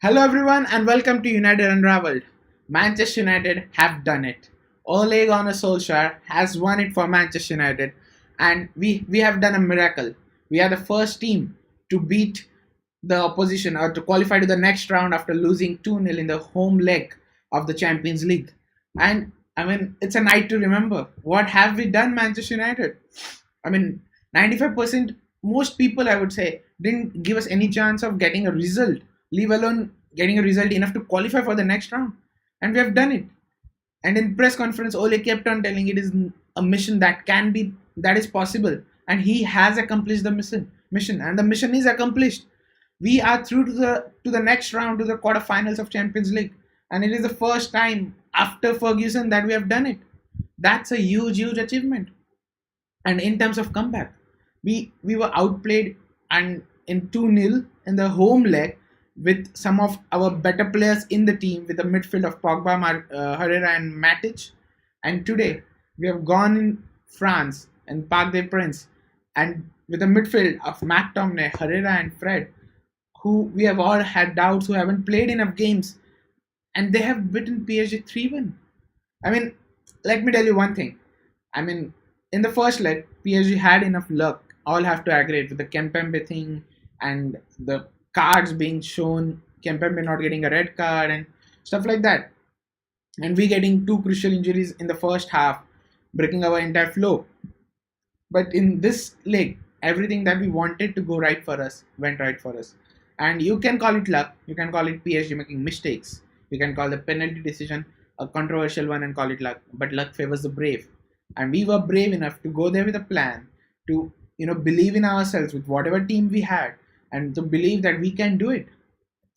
Hello everyone and welcome to United Unravelled. Manchester United have done it. Ole Gunnar Solskjaer has won it for Manchester United, and we have done a miracle. We are the first team to beat the opposition or to qualify to the next round after losing 2-0 in the home leg of the Champions League. And I mean, it's a night to remember. What have we done, Manchester United? I mean, 95%, most people, I would say, didn't give us any chance of getting a result, leave alone getting a result enough to qualify for the next round. And we have done it. And in press conference, Ole kept on telling it is a mission that is possible. And he has accomplished the mission, and the mission is accomplished. We are through to the next round, to the quarterfinals of Champions League. And it is the first time after Ferguson that we have done it. That's a huge achievement. And in terms of comeback, we were outplayed and in 2-0 in the home leg with some of our better players in the team with the midfield of Pogba, Herrera and Matic. And today we have gone in France and Parc des Princes and with a midfield of McTominay, Herrera and Fred, who we have all had doubts, who haven't played enough games, and they have beaten PSG 3-1. I mean, let me tell you one thing. I mean, in the first leg, PSG had enough luck. All have to agree with the Kempembe thing and the cards being shown, Kempembe not getting a red card and stuff like that. And we getting two crucial injuries in the first half, breaking our entire flow. But in this leg, everything that we wanted to go right for us went right for us. And you can call it luck, you can call it PSG making mistakes, you can call the penalty decision a controversial one and call it luck. But luck favors the brave. And we were brave enough to go there with a plan to believe in ourselves with whatever team we had and to believe that we can do it.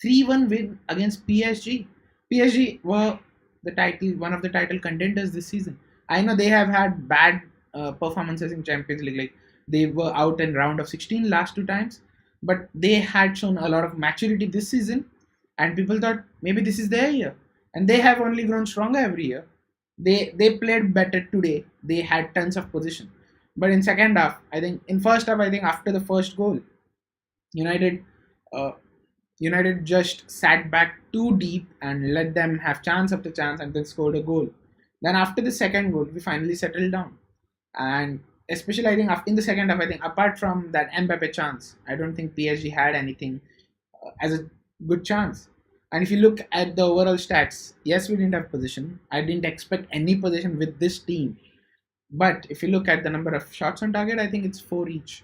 3-1 win against PSG. PSG were one of the title contenders this season. I know they have had bad performances in Champions League, like they were out in round of 16 last two times, but they had shown a lot of maturity this season, and people thought maybe this is their year, and they have only grown stronger every year. They played better today. They had tons of position, but in second half, I think in first half, I think after the first goal, United uh, United just sat back too deep and let them have chance after chance and then scored a goal. Then after the second goal, we finally settled down. And especially I think in the second half, I think apart from that Mbappe chance, I don't think PSG had anything as a good chance. And if you look at the overall stats, yes, we didn't have position. I didn't expect any position with this team. But if you look at the number of shots on target, I think it's four each.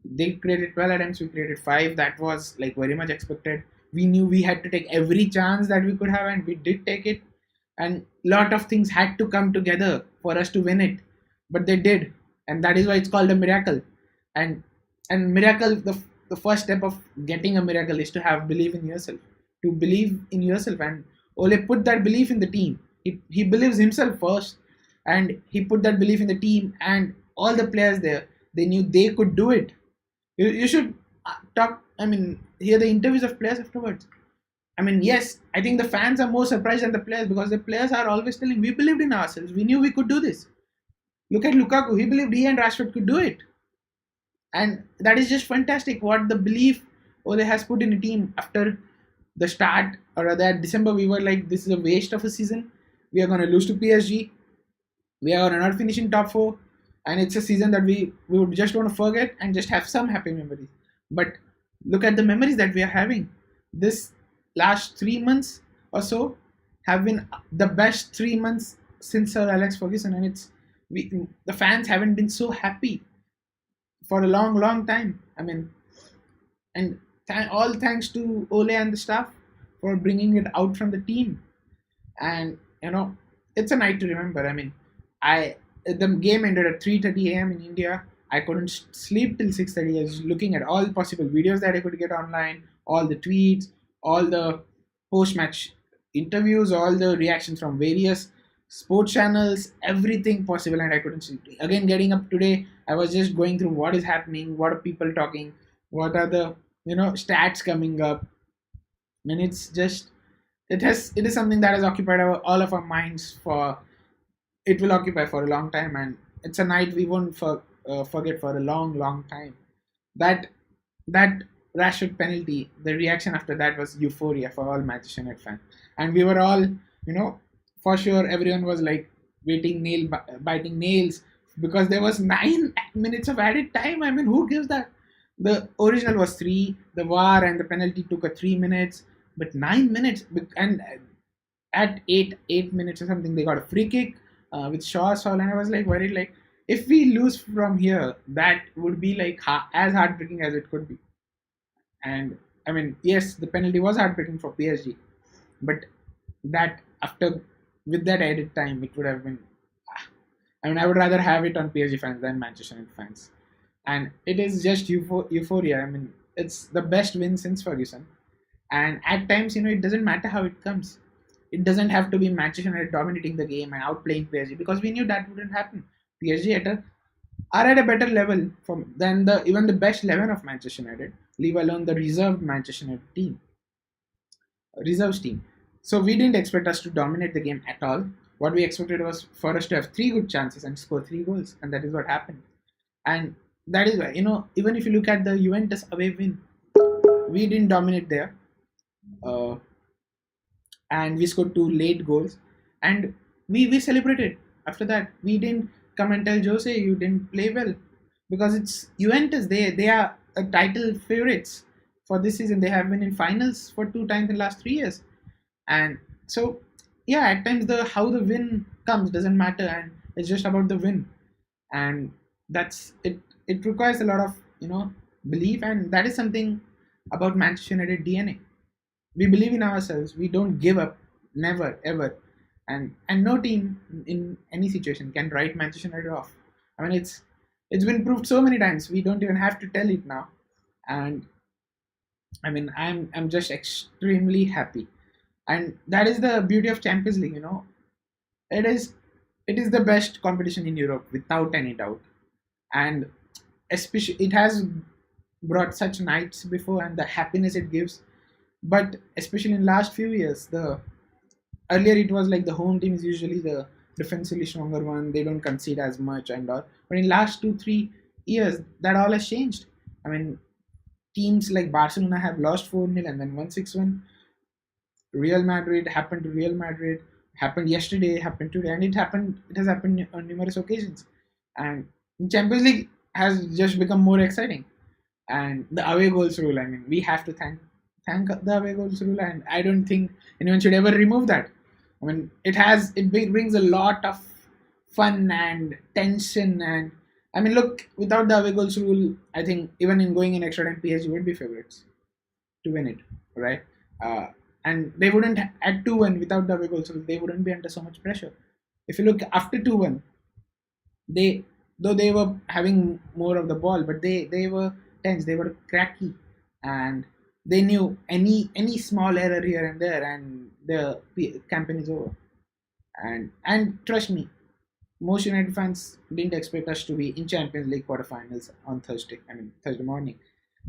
They created 12 attempts, we created 5. That was like very much expected. We knew we had to take every chance that we could have, and we did take it. And lot of things had to come together for us to win it, but they did, and that is why it's called a miracle. And miracle, the first step of getting a miracle is to have belief in yourself, to believe in yourself. And Ole put that belief in the team. He believes himself first, and he put that belief in the team and all the players there. They knew they could do it. You should talk. I mean, hear the interviews of players afterwards. I mean, yes, I think the fans are more surprised than the players because the players are always telling we believed in ourselves. We knew we could do this. Look at Lukaku. He believed he and Rashford could do it, and that is just fantastic. What the belief Ole has put in a team after the start, or rather at December, we were like, this is a waste of a season. We are going to lose to PSG. We are not finishing top four, and it's a season that we would just want to forget and just have some happy memories. But look at the memories that we are having. This last 3 months or so have been the best 3 months since Sir Alex Ferguson, and the fans haven't been so happy for a long time. I mean, and all thanks to Ole and the staff for bringing it out from the team. And it's a night to remember. I mean, I the game ended at 3:30 a.m. in India. I couldn't sleep till 6:30. I was looking at all possible videos that I could get online, all the tweets, all the post-match interviews, all the reactions from various sports channels, everything possible, and I couldn't sleep. Again, getting up today, I was just going through what is happening, what are people talking, what are the stats coming up, and it's just it is something that has occupied all of our minds for it will occupy for a long time, and it's a night we won't forget for a long time. That that Rashford penalty, the reaction after that was euphoria for all Manchester United fans, and we were all, for sure, everyone was like waiting, biting nails, because there was 9 minutes of added time. I mean, who gives that? The original was three. The VAR and the penalty took a 3 minutes, but 9 minutes, and at 8 minutes or something, they got a free kick with Shaw's foul, and I was like worried, like if we lose from here, that would be like as heartbreaking as it could be. And I mean, yes, the penalty was heartbreaking for PSG, but that after with that added time, it would have been. I mean, I would rather have it on PSG fans than Manchester United fans, and it is just euphoria. I mean, it's the best win since Ferguson, and at times, it doesn't matter how it comes. It doesn't have to be Manchester United dominating the game and outplaying PSG, because we knew that wouldn't happen. PSG are at a better level than the even the best 11 of Manchester United, leave alone the reserved Manchester United team, reserves team. So we didn't expect us to dominate the game at all. What we expected was for us to have three good chances and score three goals, and that is what happened. And that is why, even if you look at the Juventus away win, we didn't dominate there. Uh, and we scored two late goals, and we celebrated. After that, we didn't come and tell Jose you didn't play well, because it's Juventus. They are a title favorites for this season. They have been in finals for two times in the last 3 years, and so yeah, at times the how the win comes doesn't matter, and it's just about the win, and that's it. It requires a lot of belief, and that is something about Manchester United DNA. We believe in ourselves. We don't give up, never ever, and no team in any situation can write Manchester United off. I mean, it's been proved so many times. We don't even have to tell it now, and I mean, I'm just extremely happy, and that is the beauty of Champions League. It is it is the best competition in Europe without any doubt, and especially it has brought such nights before, and the happiness it gives. But especially in last few years, the earlier it was like the home team is usually the defensively stronger one. They don't concede as much and all. But in last 2 3 years, that all has changed. I mean, teams like Barcelona have lost 4-0 and then won 6-1. Real Madrid happened to Real Madrid, happened yesterday, happened today, and it has happened on numerous occasions. And Champions League has just become more exciting. And the away goals rule, I mean, we have to thank the away goals rule, and I don't think anyone should ever remove that. I mean, it brings a lot of fun and tension, and I mean, look, without the away goals rule, I think even in going in extra time, PSG would be favorites to win it, right? Uh, and they wouldn't at 2-1 without the away goals rule. They wouldn't be under so much pressure. If you look after 2-1, they though they were having more of the ball, but they were tense. They were cracky, and they knew any small error here and there, and the campaign is over. And trust me, most United fans didn't expect us to be in Champions League quarterfinals on Thursday. I mean Thursday morning,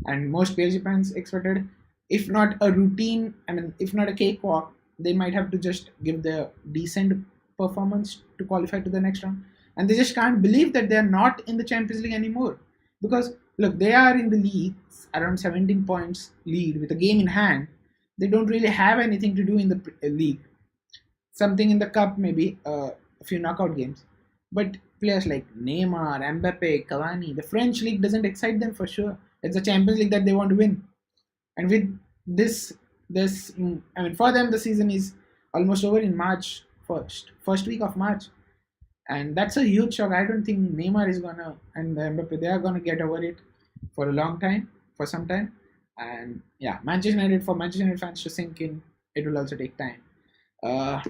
and most PSG fans expected, if not a routine, I mean if not a cakewalk, they might have to just give the decent performance to qualify to the next round, and they just can't believe that they are not in the Champions League anymore, because look, they are in the league around 17 points lead with a game in hand. They don't really have anything to do in the league. Something in the cup, maybe a few knockout games. But players like Neymar, Mbappe, Cavani, the French league doesn't excite them for sure. It's the Champions League that they want to win. And with I mean, for them, the season is almost over in March, first week of March, and that's a huge shock. I don't think Neymar is gonna and Mbappe they are gonna get over it for a long time, for some time, and yeah, Manchester United fans to sink in, it will also take time. Uh,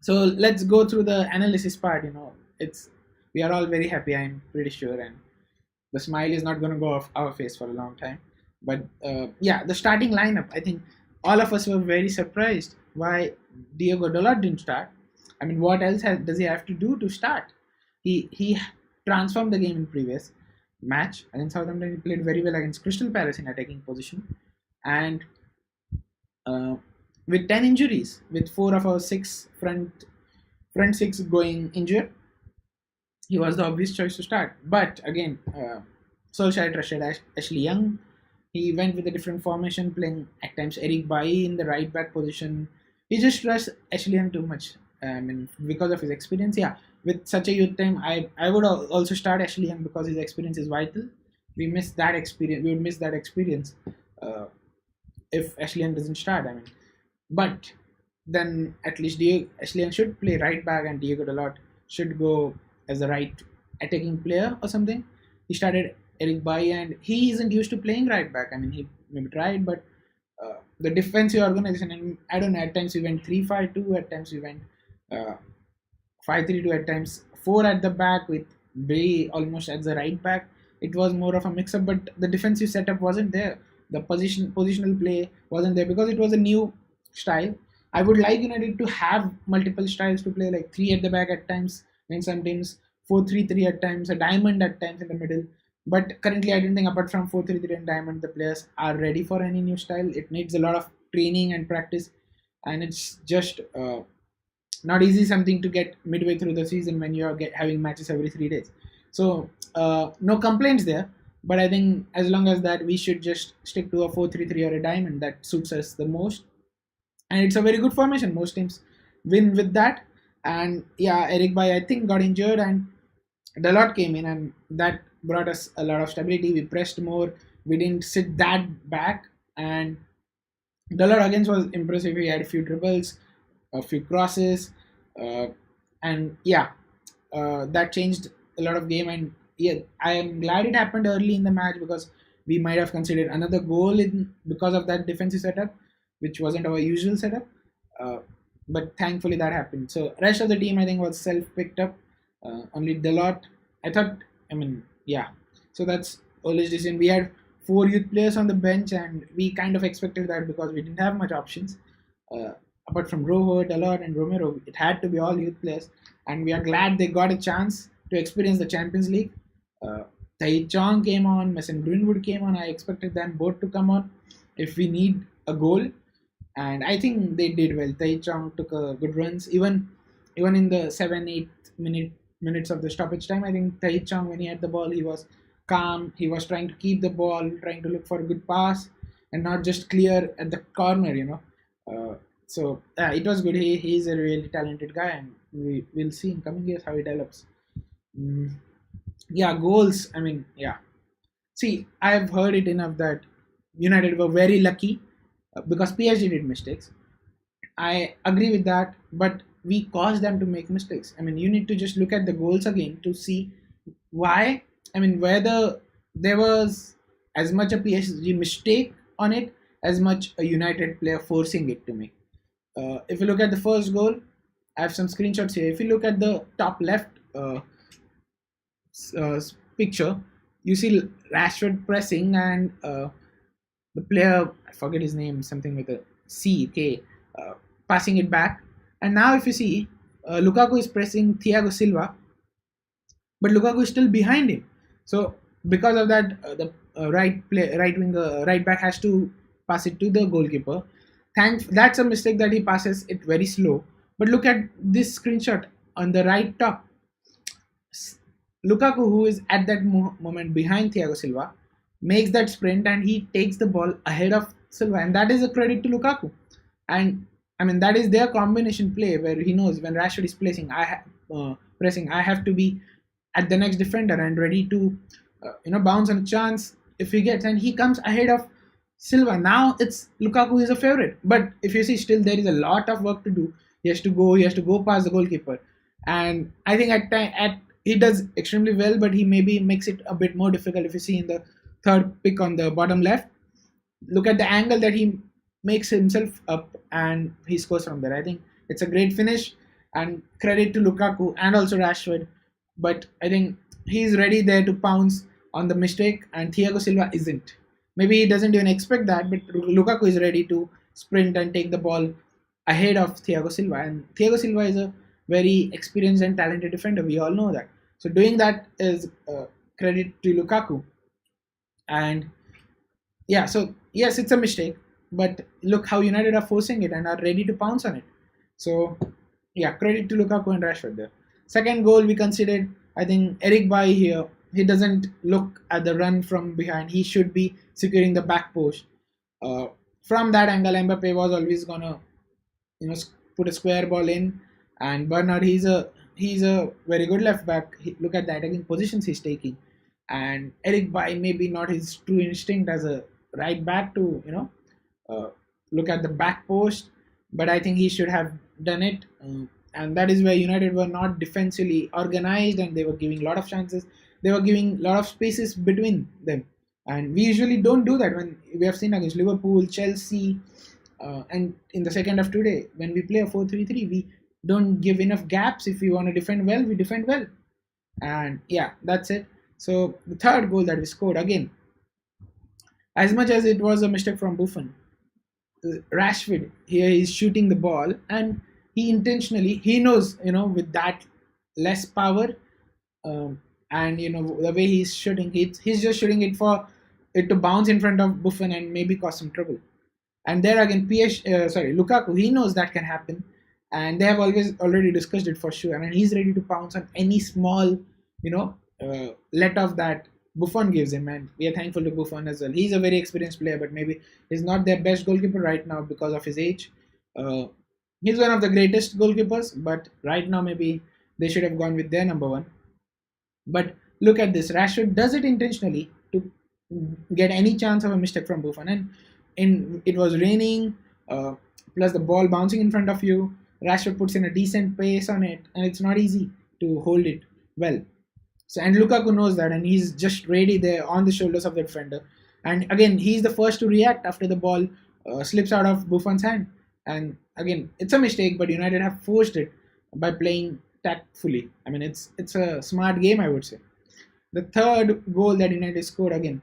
so let's go through the analysis part. It's we are all very happy, I'm pretty sure, and the smile is not gonna go off our face for a long time. But yeah, the starting lineup, I think all of us were very surprised why Diego Dalot didn't start. I mean, what else does he have to do to start? He transformed the game in previous match, and in Southampton he played very well against Crystal Palace in attacking position, and uh, with 10 injuries, with four of our six front six going injured, he was the obvious choice to start. But again, Solskjaer trusted Ashley Young, He went with a different formation, playing at times Eric Bailly in the right back position. He just trusts Ashley Young too much. I mean, because of his experience, yeah. With such a youth time, I would also start Ashley Young because his experience is vital. We miss that experience. We would miss that experience uh, if Ashley Young doesn't start. I mean, but then at least Ashley Young should play right back, and Diego Dalot should go as a right attacking player or something. He started Eric Bailly, and he isn't used to playing right back. I mean, he maybe tried, but the defensive organization, and I don't know, at times we went 3-5-2, at times we went uh, 5-3-2, at times 4 at the back with Bray almost as the right back. It was more of a mix up, but the defensive setup wasn't there. The positional play wasn't there because it was a new style. I would like United to have multiple styles to play, like 3 at the back at times, and sometimes 4-3-3 at times, a diamond at times in the middle. But currently, I don't think apart from 4-3-3 and diamond, the players are ready for any new style. It needs a lot of training and practice, and it's just not easy something to get midway through the season when you're having matches every 3 days. So no complaints there. But I think as long as that, we should just stick to a 4-3-3 or a diamond that suits us the most, and it's a very good formation. Most teams win with that. And yeah, Eric Bay I think got injured, and Dalot came in, and that brought us a lot of stability. We pressed more. We didn't sit that back, and Dalot again was impressive. He had a few dribbles, a few crosses, uh, and yeah, that changed a lot of game. And yeah, I am glad it happened early in the match because we might have considered another goal in because of that defensive setup, which wasn't our usual setup. Uh, but thankfully that happened. So rest of the team I think was self picked up. Only Delort. I thought. I mean, yeah. So that's Ole's decision. We had 4 youth players on the bench, and we kind of expected that because we didn't have much options. Uh, Apart from Rojo, Delort, and Romero, it had to be all youth players, and we are glad they got a chance to experience the Champions League. Uh, Tai Chong came on, Mason Greenwood came on. I expected them both to come on if we need a goal, and I think they did well. Tai Chong took a good runs, even in the 7-8 minutes of the stoppage time. I think Tai Chong, when he had the ball, he was calm. He was trying to keep the ball, trying to look for a good pass, and not just clear at the corner. So it was good. He's a really talented guy, and we will see in coming years how he develops. Mm, yeah, goals. I mean, yeah. See, I've heard it enough that United were very lucky because PSG did mistakes. I agree with that, but we caused them to make mistakes. I mean, you need to just look at the goals again to see why. I mean, whether there was as much a PSG mistake on it as much a United player forcing it to make. If you look at the first goal, I have some screenshots here. If you look at the top left uh, picture, you see Rashford pressing, and the player, I forget his name, something with a C K, passing it back. And now if you see, Lukaku is pressing Thiago Silva, but Lukaku is still behind him. So because of that, the right back has to pass it to the goalkeeper. That's a mistake that he passes it very slow. But look at this screenshot on the right top. Lukaku, who is at that moment behind Thiago Silva, makes that sprint and he takes the ball ahead of Silva, and that is a credit to Lukaku. And I mean that is their combination play where he knows when Rashford is pressing, I have to be at the next defender and ready to bounce on a chance if he gets, and he comes ahead of Silva. Now it's Lukaku is a favorite, but if you see, still there is a lot of work to do. He has to go past the goalkeeper, and I think at he does extremely well, but he maybe makes it a bit more difficult. If you see in the third pick on the bottom left, look at the angle that he makes himself up, and he scores from there. I think it's a great finish, and credit to Lukaku and also Rashford. But I think he's ready there to pounce on the mistake, and Thiago Silva isn't. Maybe he doesn't even expect that, but Lukaku is ready to sprint and take the ball ahead of Thiago Silva. And Thiago Silva is a very experienced and talented defender. We all know that. So doing that is credit to Lukaku. And yeah, so yes, it's a mistake, but look how United are forcing it and are ready to pounce on it. So yeah, credit to Lukaku and Rashford there. Second goal we considered, I think Eric Bailly here. he doesn't look at the run from behind. He should be securing the back post. Uh, from that angle, Mbappe was always gonna put a square ball in. And Bernard, he's a very good left back. Look at the attacking positions he's taking. And Eric Bay, maybe not his true instinct as a right back to uh, look at the back post, but I think he should have done it. And that is where United were not defensively organized, and they were giving a lot of chances. They were giving a lot of spaces between them, and we usually don't do that when we have seen against Liverpool, Chelsea, and in the second half today, when we play a 4-3-3, we don't give enough gaps. If we want to defend well, we defend well. And yeah, that's it. So the third goal that we scored, again, as much as it was a mistake from Buffon, Rashford here is shooting the ball, and he knows, with that less power, and the way he's shooting, he's just shooting it for it to bounce in front of Buffon and maybe cause some trouble. And there again, Lukaku, he knows that can happen, and they have always already discussed it for sure, and he's ready to pounce on any small, let off that Buffon gives him, and we are thankful to Buffon as well. He's a very experienced player, but maybe he's not their best goalkeeper right now because of his age. Uh, he's one of the greatest goalkeepers, but right now maybe they should have gone with their number one. But look at this. Rashford does it intentionally to get any chance of a mistake from Buffon. And it was raining, plus the ball bouncing in front of you. Rashford puts in a decent pace on it, and it's not easy to hold it well. So, and Lukaku knows that, and he's just ready there on the shoulders of the defender. And again, he's the first to react after the ball slips out of Buffon's hand. And again, it's a mistake, but United have forced it by playing tactfully. I mean, it's a smart game, I would say. The third goal that United scored, again,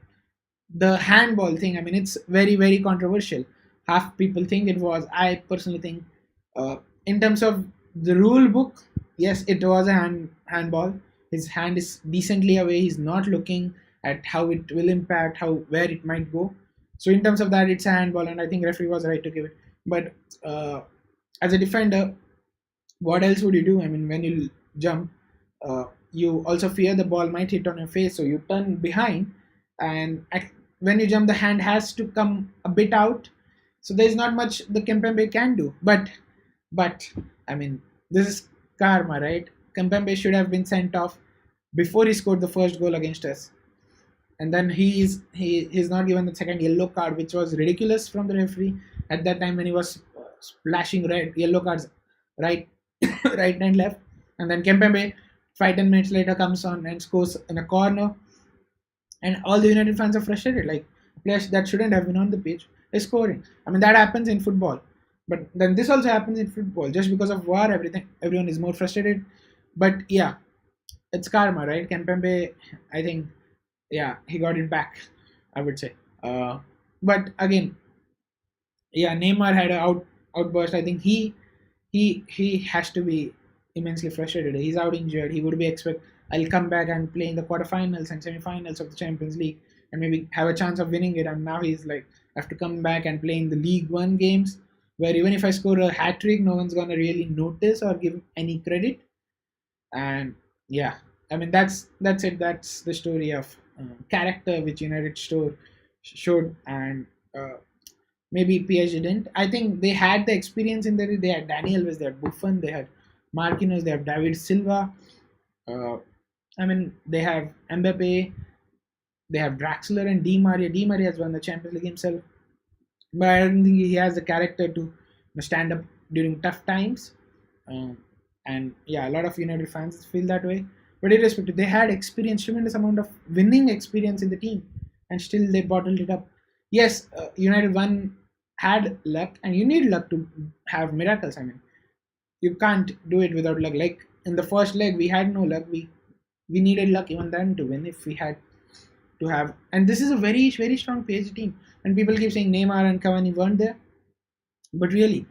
the handball thing. I mean, it's very very controversial. Half people think it was. I personally think, in terms of the rule book, yes, it was a handball. His hand is decently away. He's not looking at how it will impact, how where it might go. So in terms of that, it's a handball, and I think referee was right to give it. But as a defender, what else would you do? I mean, when you jump, you also fear the ball might hit on your face, so you turn behind, and when you jump, the hand has to come a bit out. So there's not much the Kempembe can do. But I mean, this is karma, right? Kempembe should have been sent off before he scored the first goal against us, and then he's not given the second yellow card, which was ridiculous from the referee at that time when he was splashing red yellow cards right right and left. And then Kempembe 5-10 minutes later comes on and scores in a corner, and all the United fans are frustrated. Like, players that shouldn't have been on the pitch is scoring. I mean, that happens in football, but then this also happens in football. Just because of war, everyone is more frustrated. But yeah, it's karma, right? Kempembe, I think, yeah, he got it back, I would say. But again, yeah, Neymar had an outburst. I think he has to be immensely frustrated. He's out injured. He would be expect I'll come back and play in the quarterfinals and semifinals of the Champions League and maybe have a chance of winning it. And now he's like, I have to come back and play in the League One games, where even if I score a hat trick, no one's gonna really notice or give any credit. And yeah, I mean, that's it. That's the story of character which United showed, and maybe PSG didn't. I think they had the experience in there. They had Daniel Alves, they had Buffon, they had Marquinhos, they have David Silva. Uh, I mean, they have Mbappe, they have Draxler and Di Maria. Di Maria has won the Champions League himself, but I don't think he has the character to stand up during tough times. Um, and yeah, a lot of United fans feel that way. But irrespective, they had experience, tremendous amount of winning experience in the team, and still they bottled it up. Yes, United won, had luck, and you need luck to have miracles. I mean, you can't do it without luck. Like in the first leg, we had no luck. We needed luck even then to win if we had to have. And this is a very very strong PSG team. And people keep saying Neymar and Cavani weren't there, but really,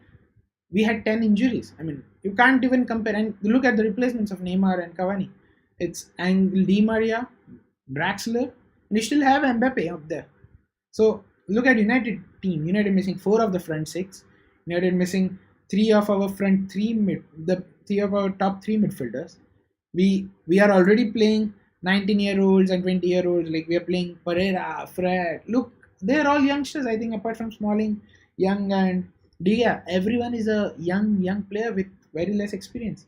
we had 10 injuries. I mean, you can't even compare. And look at the replacements of Neymar and Cavani. It's Angel Di Maria, Draxler, and you still have Mbappe up there. So look at United team. United missing four of the front six. United missing three of our front three the three of our top three midfielders. We are already playing 19-year-olds and 20-year-olds. Like we are playing Pereira, Fred. Look, they're all youngsters. I think apart from Smalling, Young and Dia, everyone is a young player with very less experience.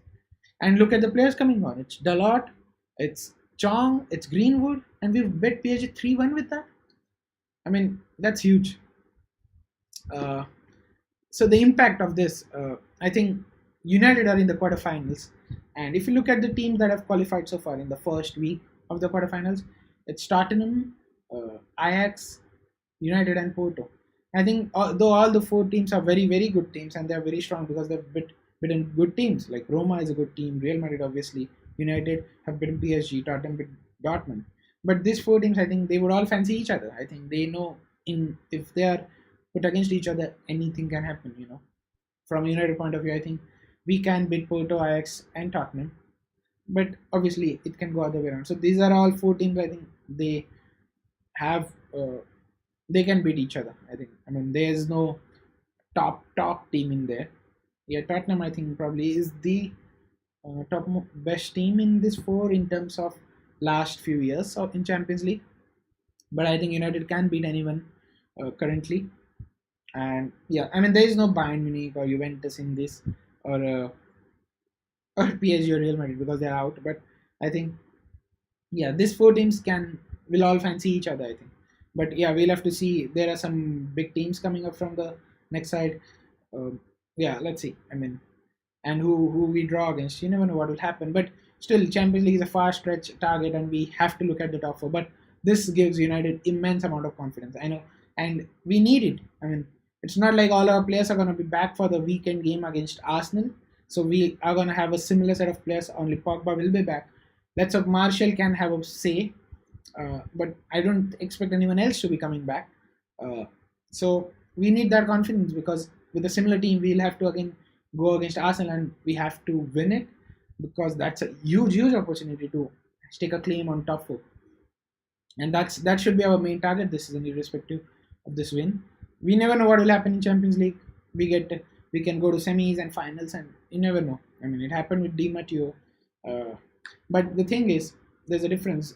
And look at the players coming on. It's Dalot, it's Chong, it's Greenwood, and we've bet PSG 3-1 with that. I mean, that's huge. Uh, so the impact of this, I think United are in the quarterfinals, and if you look at the teams that have qualified so far in the first week of the quarterfinals, it's Tottenham, Ajax, United, and Porto. I think though all the four teams are very good teams and they are very strong because they've beaten good teams like Roma is a good team, Real Madrid obviously, United have beaten PSG, Tottenham beat Dortmund. But these four teams, I think they would all fancy each other. I think they know in if they are put against each other, anything can happen. From United point of view, I think we can beat Porto, Ajax, and Tottenham. But obviously, it can go other way around. So these are all four teams. I think they have they can beat each other. I think. I mean, there's no top team in there. Yeah, Tottenham I think probably is the best team in this four in terms of last few years of in Champions League. But I think United can beat anyone currently. And yeah, I mean there is no Bayern Munich or Juventus in this, or or PSG or Real Madrid because they're out. But I think yeah, these four teams can will all fancy each other. I think, but yeah, we'll have to see. There are some big teams coming up from the next side. Yeah, let's see. I mean, and who we draw against, you never know what will happen. But still, Champions League is a far stretch target, and we have to look at the top four. But this gives United immense amount of confidence. I know, and we need it. I mean, it's not like all our players are going to be back for the weekend game against Arsenal. So we are going to have a similar set of players. Only Pogba will be back. Let's hope Martial can have a say, but I don't expect anyone else to be coming back. So we need that confidence because with a similar team, we'll have to again go against Arsenal and we have to win it because that's a huge opportunity to stake a claim on top four. And that should be our main target this season, irrespective of this win. We never know what will happen in Champions League. We can go to semis and finals, and you never know. I mean, it happened with Di Matteo, but the thing is, there's a difference.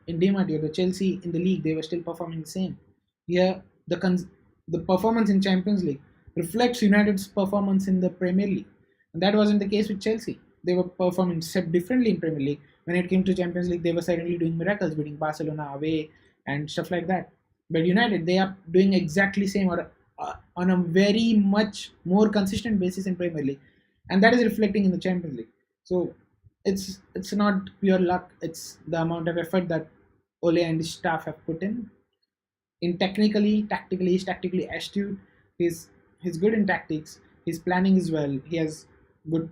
In Di Matteo, the Chelsea in the league, they were still performing the same. Here, the performance in Champions League reflects United's performance in the Premier League, and that wasn't the case with Chelsea. They were performing set differently in Premier League. When it came to Champions League, they were suddenly doing miracles, beating Barcelona away and stuff like that. But United, they are doing exactly same or on a very much more consistent basis in Premier League, and that is reflecting in the Champions League. So it's not pure luck. It's the amount of effort that Ole and his staff have put in. In tactically, he's tactically astute. He's good in tactics. His planning is well. He has good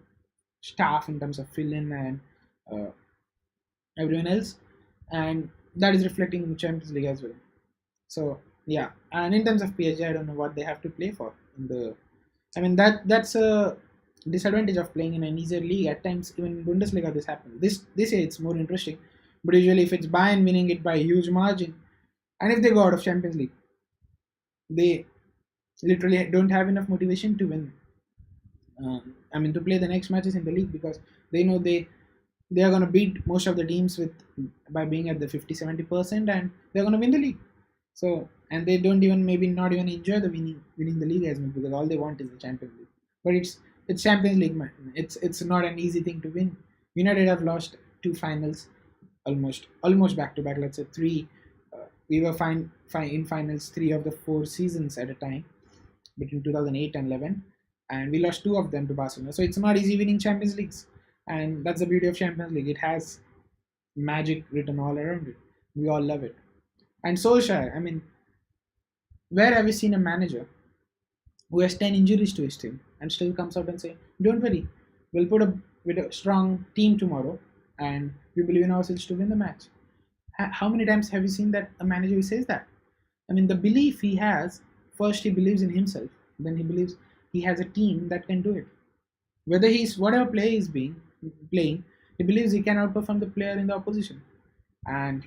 staff in terms of fill-in and uh, everyone else, and that is reflecting in the Champions League as well. So yeah, and in terms of PSG, I don't know what they have to play for in the. I mean that's a disadvantage of playing in an easier league. At times, even in Bundesliga, this happens. This year it's more interesting, but usually if it's Bayern winning it by a huge margin, and if they go out of Champions League, they literally don't have enough motivation to win. I mean to play the next matches in the league because they know they are going to beat most of the teams with by being at the 50-70%, and they're going to win the league. So and they don't even maybe not even enjoy the winning the league as much because all they want is the Champions League. But it's Champions League, man. It's not an easy thing to win. United have lost two finals, almost back to back. Let's say three. We were fine in finals 3 of the 4 seasons at a time between 2008 and 11, and we lost two of them to Barcelona. So it's not easy winning Champions Leagues, and that's the beauty of Champions League. It has magic written all around it. We all love it. And Solskjaer, I mean, where have you seen a manager who has 10 injuries to his team and still comes out and say, "Don't worry, we'll put a with a strong team tomorrow, and we believe in ourselves to win the match." How many times have you seen that a manager who says that? I mean, the belief he has. First, he believes in himself. Then he believes he has a team that can do it. Whether he's whatever play he's being playing, he believes he can outperform the player in the opposition. And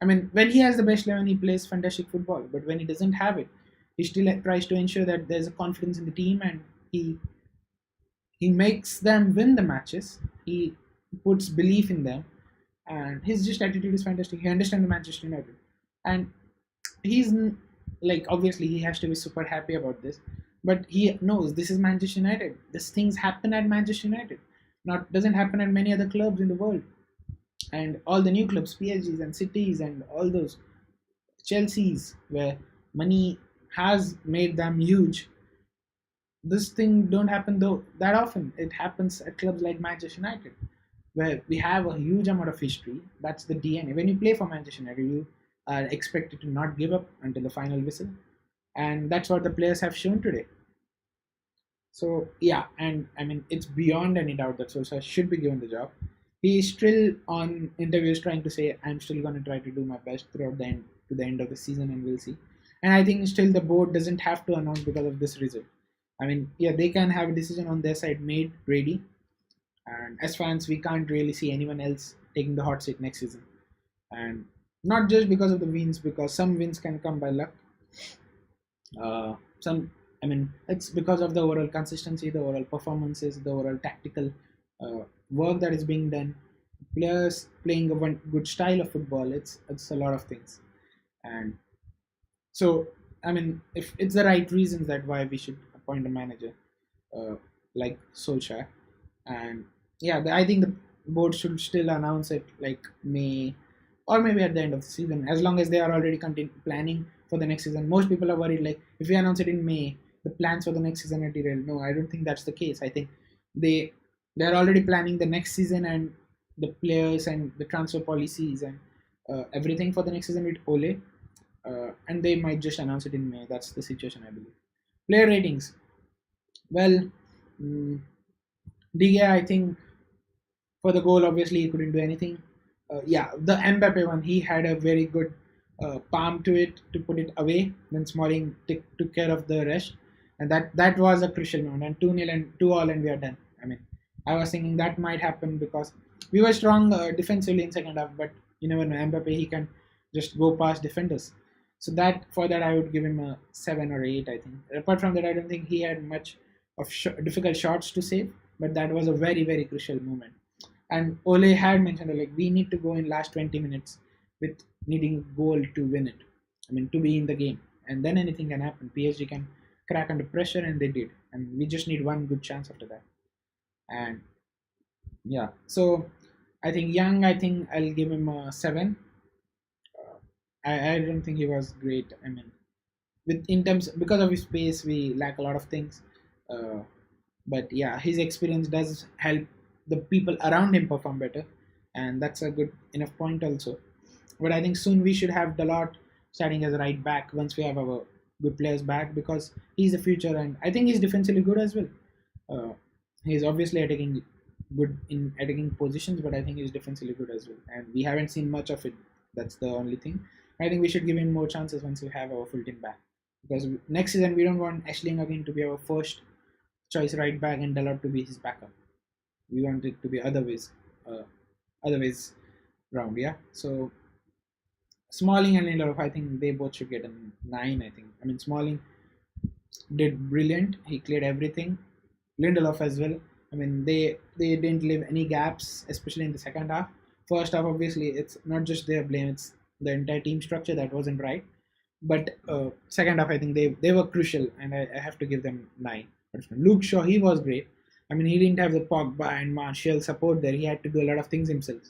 I mean, when he has the best 11, he plays fantastic football. But when he doesn't have it, he still tries to ensure that there's a confidence in the team, and he makes them win the matches. He puts belief in them, and his just attitude is fantastic. He understands the Manchester United, and like obviously he has to be super happy about this, but he knows this is Manchester United. These things happen at Manchester United, not doesn't happen at many other clubs in the world, and all the new clubs, PSGs and Cities and all those Chelseas, where money has made them huge. This thing don't happen though that often. It happens at clubs like Manchester United, where we have a huge amount of history. That's the DNA. When you play for Manchester United, you are expected to not give up until the final whistle, and that's what the players have shown today. So yeah, and I mean it's beyond any doubt that Solskjaer should be given the job. He is still on interviews trying to say I'm still going to try to do my best throughout the end to the end of the season, and we'll see. And I think still the board doesn't have to announce because of this result. I mean, yeah, they can have a decision on their side made ready, and as fans, we can't really see anyone else taking the hot seat next season. And not just because of the wins, because some wins can come by luck. Some, I mean, it's because of the overall consistency, the overall performances, the overall tactical work that is being done. Players playing a one good style of football. It's a lot of things, and so I mean, if it's the right reasons that why we should appoint a manager uh, like Solskjaer, and yeah, I think the board should still announce it like May or maybe at the end of the season, as long as they are already planning for the next season. Most people are worried like if we announce it in May, the plans for the next season are derailed. No, I don't think that's the case. I think they they're already planning the next season and the players and the transfer policies and everything for the next season with Ole, and they might just announce it in May. That's the situation, I believe. Player ratings. Well, mm, DGA, I think for the goal, obviously he couldn't do anything. Yeah, the Mbappe one, he had a very good palm to it to put it away when Smalling took care of the rest, and that was a crucial moment. And 2-0 and 2-all, and we are done. I mean, I was thinking that might happen because we were strong defensively in second half, but you never know. Mbappe, he can just go past defenders. So that for that I would give him a 7 or 8. I think. Apart from that, I don't think he had much of difficult shots to save, but that was a very crucial moment. And Ole had mentioned that, like we need to go in last 20 minutes with needing goal to win it. I mean to be in the game, and then anything can happen. PSG can crack under pressure, and they did. And we just need one good chance after that. And yeah, so I think Young. I think I'll give him a 7. I don't think he was great. I mean, with in terms because of his pace, we lack a lot of things. Uh, but yeah, his experience does help the people around him perform better, and that's a good enough point also. But I think soon we should have Dalot starting as a right back once we have our good players back, because he's the future, and I think he's defensively good as well. Uh, he's obviously attacking good in attacking positions, but I think he's defensively good as well, and we haven't seen much of it. That's the only thing. I think we should give him more chances once we have our full team back, because next season we don't want Ashling again to be our first choice right back and Dalot to be his backup. We want it to be uh, other ways round. Yeah. So Smalling and Lindelof, I think they both should get a 9. I think. I mean, Smalling did brilliant. He cleared everything. Lindelof as well. I mean, they didn't leave any gaps, especially in the second half. First half, obviously, it's not just their blame; it's the entire team structure that wasn't right. But second half, I think they were crucial, and I have to give them 9. But Luke Shaw, he was great. I mean, he didn't have the Pogba and Martial support there. He had to do a lot of things himself,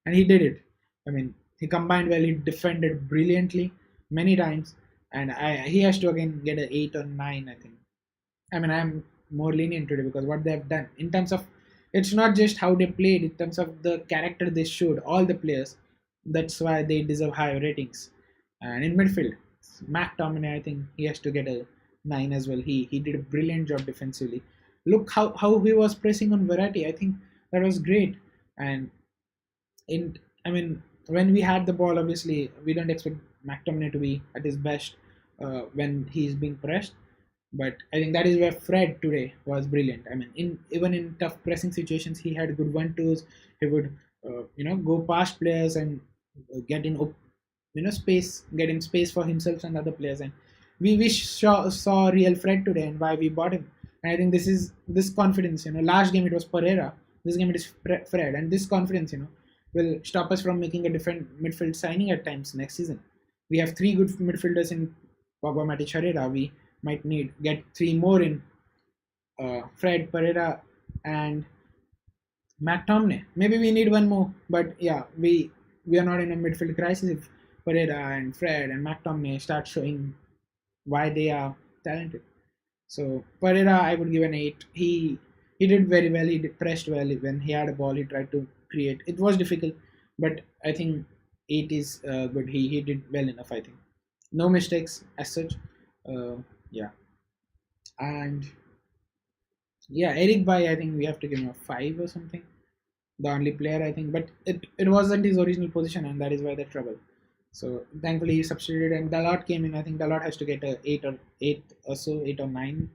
and he did it. I mean, he combined well. He defended brilliantly many times, and he has to again get an 8 or 9. I think. I mean, I'm more lenient today because what they have done in terms of it's not just how they played, in terms of the character they showed, all the players. That's why they deserve higher ratings. And in midfield, McTominay, I think he has to get a 9 as well. He did a brilliant job defensively. Look how he was pressing on Verratti. I think that was great. And in I mean, when we had the ball, obviously we don't expect McTominay to be at his best when he's being pressed. But I think that is where Fred today was brilliant. I mean, in even in tough pressing situations, he had good one twos. He would go past players and get in space, get him space for himself and other players. And we saw real Fred today, and why we bought him. And I think this confidence. Last game it was Pereira. This game it is Fred, and this confidence. will stop us from making a different midfield signing at times next season. We have three good midfielders in Pogba, Matic, Herrera. We might need get three more in Fred, Pereira, and McTominay. Maybe we need one more, but yeah, we are not in a midfield crisis if Pereira and Fred and McTominay start showing why they are talented. So Pereira, I would give an 8. He did very well. He pressed well when he had a ball. He tried to create. It was difficult, but I think 8 is good. He did well enough. I think no mistakes as such. Uh, yeah, and yeah, Eric Bay, I think we have to give him a 5 or something. The only player I think, but it wasn't his original position, and that is why the trouble. So thankfully he substituted, and Dalot came in. I think Dalot has to get a 8 or so, 8 or 9.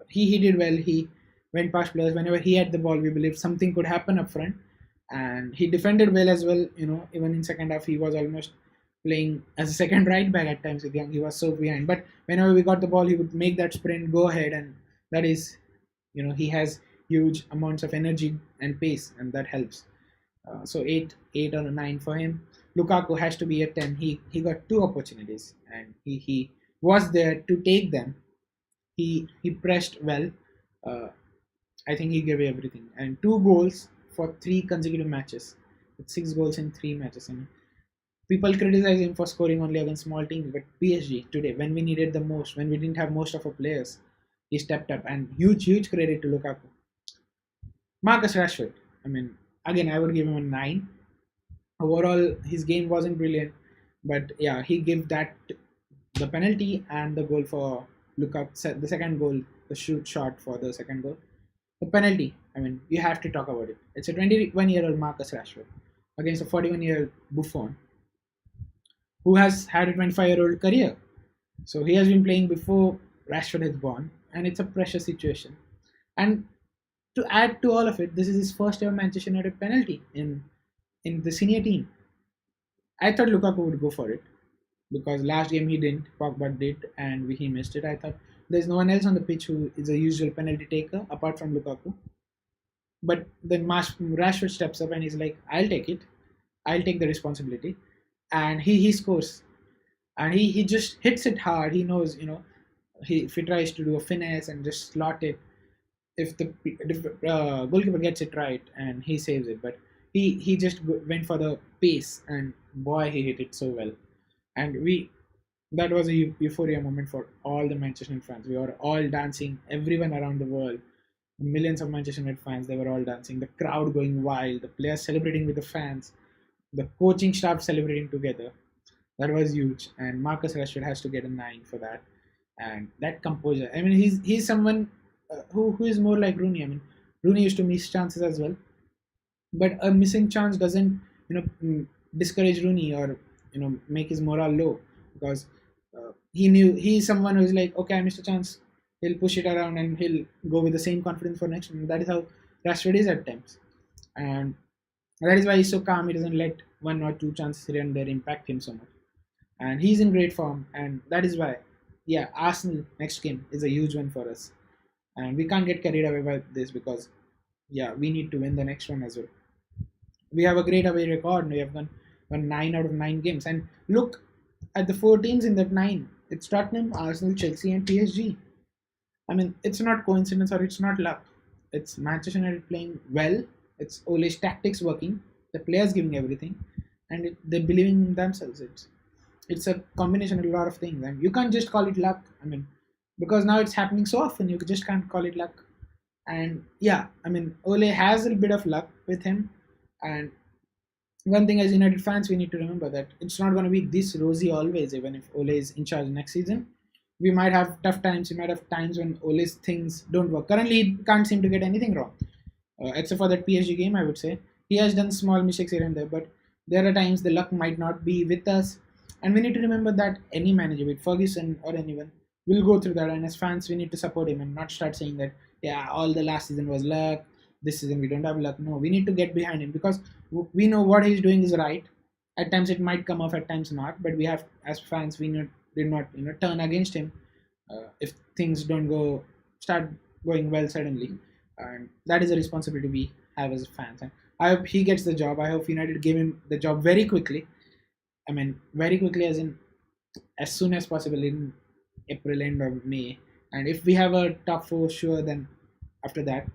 He did well. He went past players whenever he had the ball. We believed something could happen up front, and he defended well as well. Even in second half, he was almost playing as a second right back at times with Young. He was so behind, but whenever we got the ball, he would make that sprint, go ahead, and that is, he has huge amounts of energy and pace, and that helps. So 8 or 9 for him. Lukaku has to be a 10. He got two opportunities, and he was there to take them. He pressed well. Uh, I think he gave everything, and 2 goals for 3 consecutive matches, with 6 goals in 3 matches. And people criticize him for scoring only against small teams, but PSG today, when we needed the most, when we didn't have most of our players, he stepped up, and huge credit to Lukaku. Marcus Rashford. I mean, again, I would give him a 9. Overall, his game wasn't brilliant, but yeah, he gave that the penalty and the goal for Lukaku, the second goal, the shoot shot for the second goal. The penalty, I mean, you have to talk about it. It's a 21-year-old Marcus Rashford against a 41-year-old Buffon who has had a 25-year-old career. So he has been playing before Rashford has born, and it's a pressure situation. And to add to all of it, this is his first ever Manchester United penalty in the senior team. I thought Lukaku would go for it because last game he didn't, Pogba did, and he missed it. I thought there's no one else on the pitch who is a usual penalty taker apart from Lukaku. But then Rashford steps up and he's like, "I'll take it. I'll take the responsibility," and he scores, and he just hits it hard. He knows, if he tries to do a finesse and just slot it, if the goalkeeper gets it right and he saves it, but he just went for the pace, and boy, he hit it so well. And that was a euphoria moment for all the Manchester United fans. We were all dancing, everyone around the world, millions of Manchester United fans, they were all dancing, the crowd going wild, the players celebrating with the fans, the coaching staff celebrating together. That was huge, and Marcus Rashford has to get a 9 for that. And that composure, I mean, he's someone who is more like Rooney. I mean, Rooney used to miss chances as well, but a missing chance doesn't discourage Rooney or make his morale low, because he knew he's someone who's like, okay, I missed a chance, he'll push it around and he'll go with the same confidence for next one. That is how Rashford is at times, and that is why he's so calm. He doesn't let 1 or 2 chances here and there impact him so much, and he's in great form, and that is why, yeah, Arsenal next game is a huge one for us, and we can't get carried away by this because yeah, we need to win the next one as well. We have a great away record. We have won 9 out of 9 games, and look at the 4 teams in that 9. It's Tottenham, Arsenal, Chelsea, and PSG. I mean, it's not coincidence or it's not luck. It's Manchester United playing well. It's Ole's tactics working. The players giving everything, and they're believing in themselves. It's a combination of a lot of things, and you can't just call it luck. I mean, because now it's happening so often, you just can't call it luck. And yeah, I mean, Ole has a bit of luck with him, and one thing as United fans, we need to remember that it's not going to be this rosy always. Even if Ole is in charge next season, we might have tough times. We might have times when Ole's things don't work. Currently, he can't seem to get anything wrong, except for that PSG game. I would say he has done small mistakes here and there, but there are times the luck might not be with us, and we need to remember that any manager, with Ferguson or anyone, will go through that. And as fans, we need to support him and not start saying that yeah, all the last season was luck. This season we don't have luck. No, we need to get behind him because we know what he's doing is right. At times it might come off, at times not. But we have, as fans, did not turn against him if things don't start going well suddenly, and that is a responsibility we have as fans. And I hope he gets the job. I hope United give him the job very quickly. I mean, very quickly, as in as soon as possible in April end or May. And if we have a top four, sure, then after that.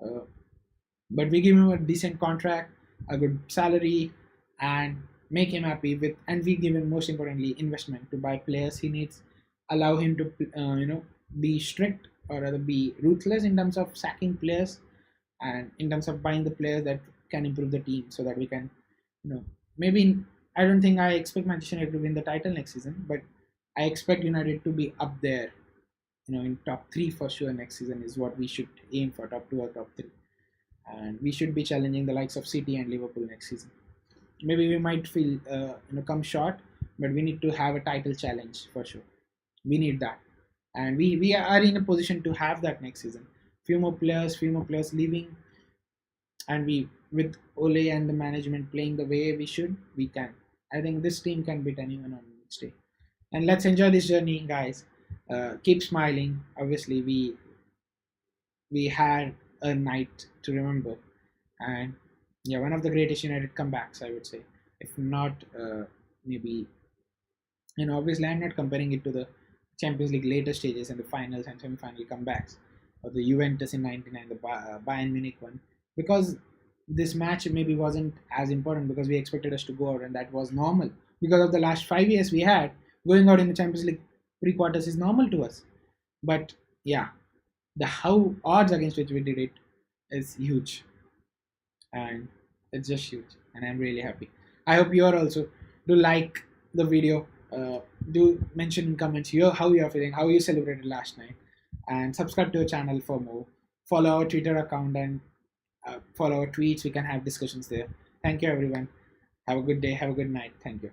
Uh, but we give him a decent contract, a good salary, and make him happy with. And we give him most importantly investment to buy players he needs. Allow him to be strict or rather be ruthless in terms of sacking players and in terms of buying the players that can improve the team so that we can, maybe I don't think I expect Manchester United to win the title next season, but I expect United to be up there, in top three for sure next season is what we should aim for, top two or top three, and we should be challenging the likes of City and Liverpool next season. Maybe we might feel come short, but we need to have a title challenge for sure. We need that, and we are in a position to have that next season. Few more players leaving, and we with Ole and the management playing the way we should, we can. I think this team can beat anyone on each day. And let's enjoy this journey, guys. Keep smiling. Obviously, we had a night to remember, and yeah, one of the greatest United comebacks, I would say. If not, maybe obviously I'm not comparing it to the Champions League later stages and the finals and semi-final comebacks, or the Juventus in '99, the Bayern Munich one, because this match maybe wasn't as important because we expected us to go out and that was normal because of the last 5 years we had. Going out in the Champions League pre-quarters is normal to us, but yeah, the how odds against which we did it is huge, and it's just huge, and I'm really happy. I hope you are also. Do like the video, do mention in comments how you are feeling, how you celebrated last night, and subscribe to our channel for more. Follow our Twitter account and follow our tweets. We can have discussions there. Thank you, everyone. Have a good day, have a good night. Thank you.